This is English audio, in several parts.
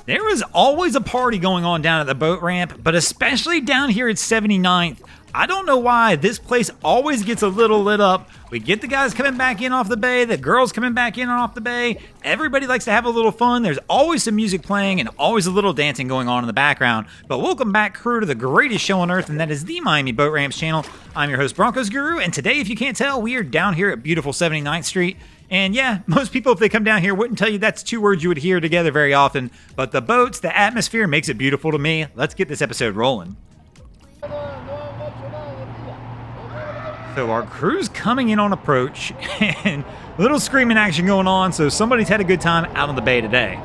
There is always a party going on down at the boat ramp, but especially down here at 79th. I don't know why, this place always gets a little lit up. We get the guys coming back in off the bay, the girls coming back in and off the bay. Everybody likes to have a little fun. There's always some music playing and always a little dancing going on in the background. But welcome back, crew, to the greatest show on earth, and that is the Miami Boat Ramps channel. I'm your host, Broncos Guru, and today, if you can't tell, we are down here at beautiful 79th Street. And yeah, most people, if they come down here, wouldn't tell you that's two words you would hear together very often. But the boats, the atmosphere makes it beautiful to me. Let's get this episode rolling. So our crew's coming in on approach, and a little screaming action going on, so somebody's had a good time out on the bay today.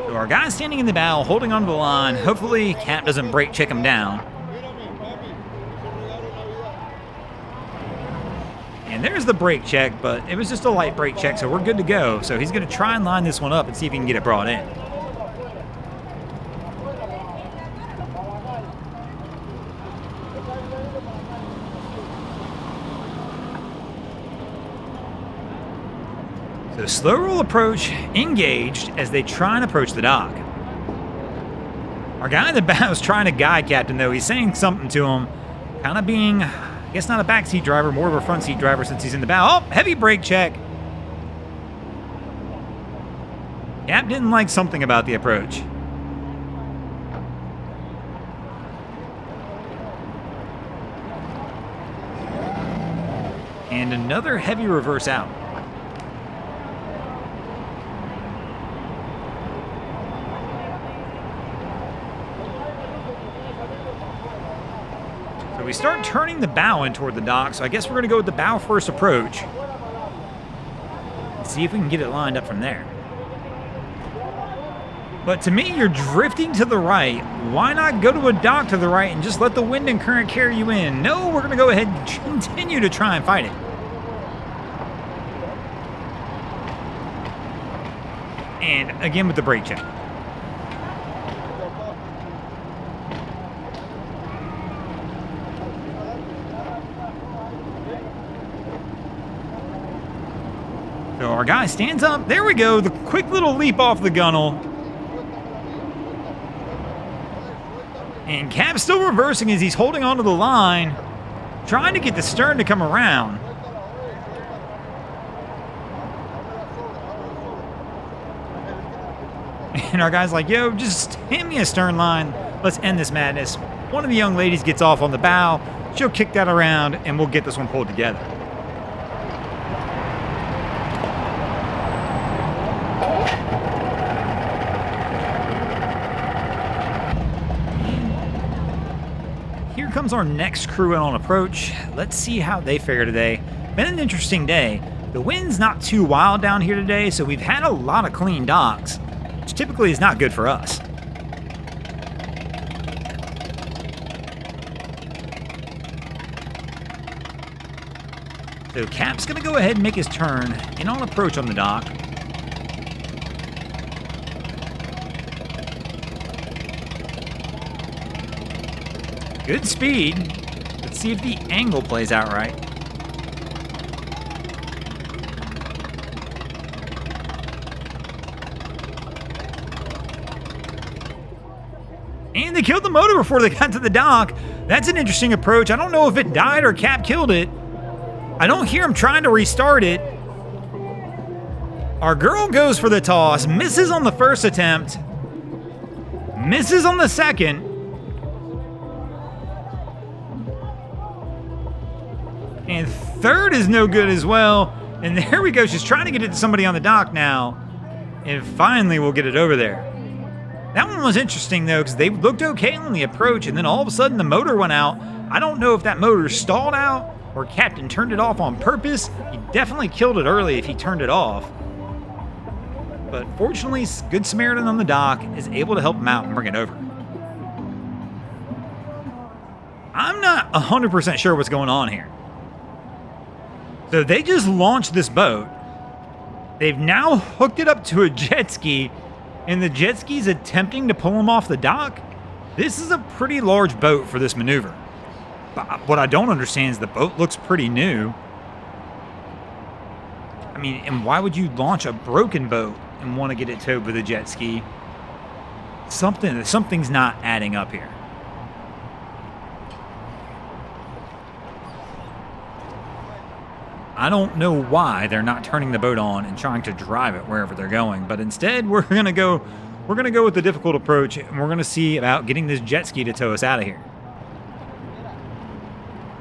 So our guy's standing in the bow, holding onto the line. Hopefully Cap doesn't brake check him down. And there's the brake check, but it was just a light brake check, so we're good to go. So he's going to try and line this one up and see if he can get it brought in. So slow roll approach, engaged as they try and approach the dock. Our guy in the bow is trying to guide Captain, though. He's saying something to him, kind of being, I guess, not a backseat driver, more of a front seat driver since he's in the bow. Oh, heavy brake check. Cap didn't like something about the approach. And another heavy reverse out. We start turning the bow in toward the dock, so I guess we're going to go with the bow first approach. See if we can get it lined up from there. But to me, you're drifting to the right. Why not go to a dock to the right and just let the wind and current carry you in? No, we're going to go ahead and continue to try and fight it. And again with the brake check. So our guy stands up. There we go. The quick little leap off the gunnel. And Cap's still reversing as he's holding onto the line, trying to get the stern to come around. And our guy's like, yo, just hand me a stern line. Let's end this madness. One of the young ladies gets off on the bow. She'll kick that around, and we'll get this one pulled together. Here comes our next crew in on approach. Let's see how they fare today. Been an interesting day. The wind's not too wild down here today, so we've had a lot of clean docks, which typically is not good for us. So Cap's gonna go ahead and make his turn in on approach on the dock. Good speed. Let's see if the angle plays out right. And they killed the motor before they got to the dock. That's an interesting approach. I don't know if it died or Cap killed it. I don't hear him trying to restart it. Our girl goes for the toss, misses on the first attempt, misses on the second. And third is no good as well. And there we go. She's trying to get it to somebody on the dock now. And finally, we'll get it over there. That one was interesting, though, because they looked okay on the approach, and then all of a sudden the motor went out. I don't know if that motor stalled out or Captain turned it off on purpose. He definitely killed it early if he turned it off. But fortunately, Good Samaritan on the dock is able to help him out and bring it over. I'm not 100% sure what's going on here. So they just launched this boat. They've now hooked it up to a jet ski, and the jet ski's attempting to pull them off the dock. This is a pretty large boat for this maneuver. But what I don't understand is the boat looks pretty new. I mean, and why would you launch a broken boat and want to get it towed with a jet ski? Something's not adding up here. I don't know why they're not turning the boat on and trying to drive it wherever they're going, but instead we're gonna go with the difficult approach, and we're gonna see about getting this jet ski to tow us out of here.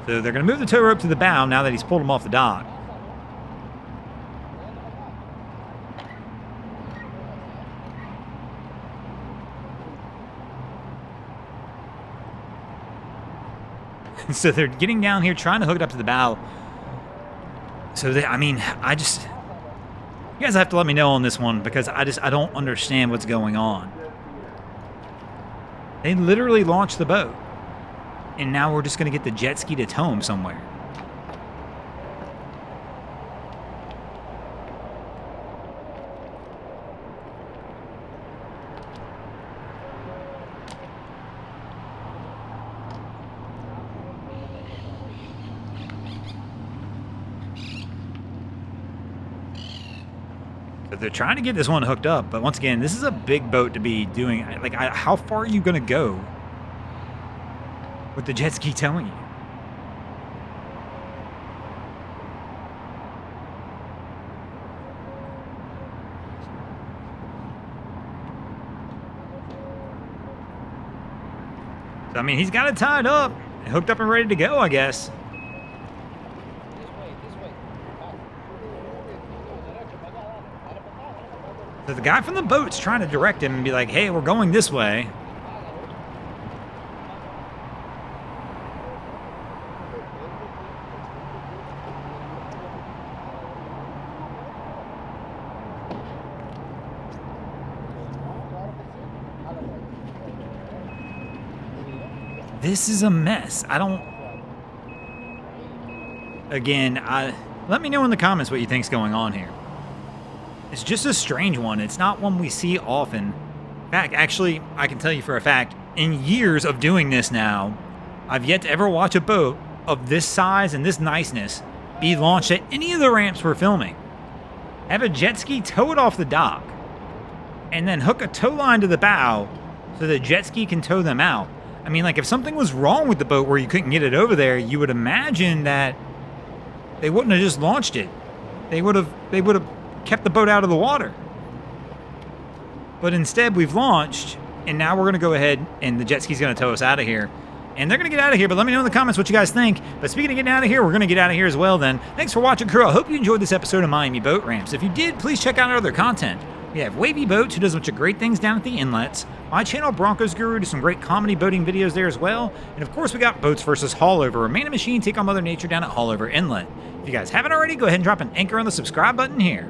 So they're gonna move the tow rope to the bow now that he's pulled him off the dock. So they're getting down here, trying to hook it up to the bow. So, you guys have to let me know on this one, because I don't understand what's going on. They literally launched the boat, and now we're just going to get the jet ski to tow him somewhere. They're trying to get this one hooked up, but once again, this is a big boat to be doing. Like, how far are you going to go with the jet ski towing you? So, I mean, he's got it tied up, hooked up and ready to go, I guess. So the guy from the boat's trying to direct him and be like, hey, we're going this way. This is a mess. Let me know in the comments what you think's going on here. It's just a strange one. It's not one we see often. In fact, actually, I can tell you for a fact, in years of doing this now, I've yet to ever watch a boat of this size and this niceness be launched at any of the ramps we're filming. Have a jet ski tow it off the dock, and then hook a tow line to the bow so the jet ski can tow them out. I mean, like, if something was wrong with the boat where you couldn't get it over there, you would imagine that they wouldn't have just launched it. They would have kept the boat out of the water. But instead, we've launched, and now we're going to go ahead, and the jet ski's going to tow us out of here. And they're going to get out of here, but let me know in the comments what you guys think. But speaking of getting out of here, we're going to get out of here as well then. Thanks for watching, crew. I hope you enjoyed this episode of Miami Boat Ramps. If you did, please check out our other content. We have Wavy Boats, who does a bunch of great things down at the inlets. My channel, Broncos Guru, does some great comedy boating videos there as well. And of course, we got Boats vs. Haulover, where man and machine take on Mother Nature down at Haulover Inlet. If you guys haven't already, go ahead and drop an anchor on the subscribe button here.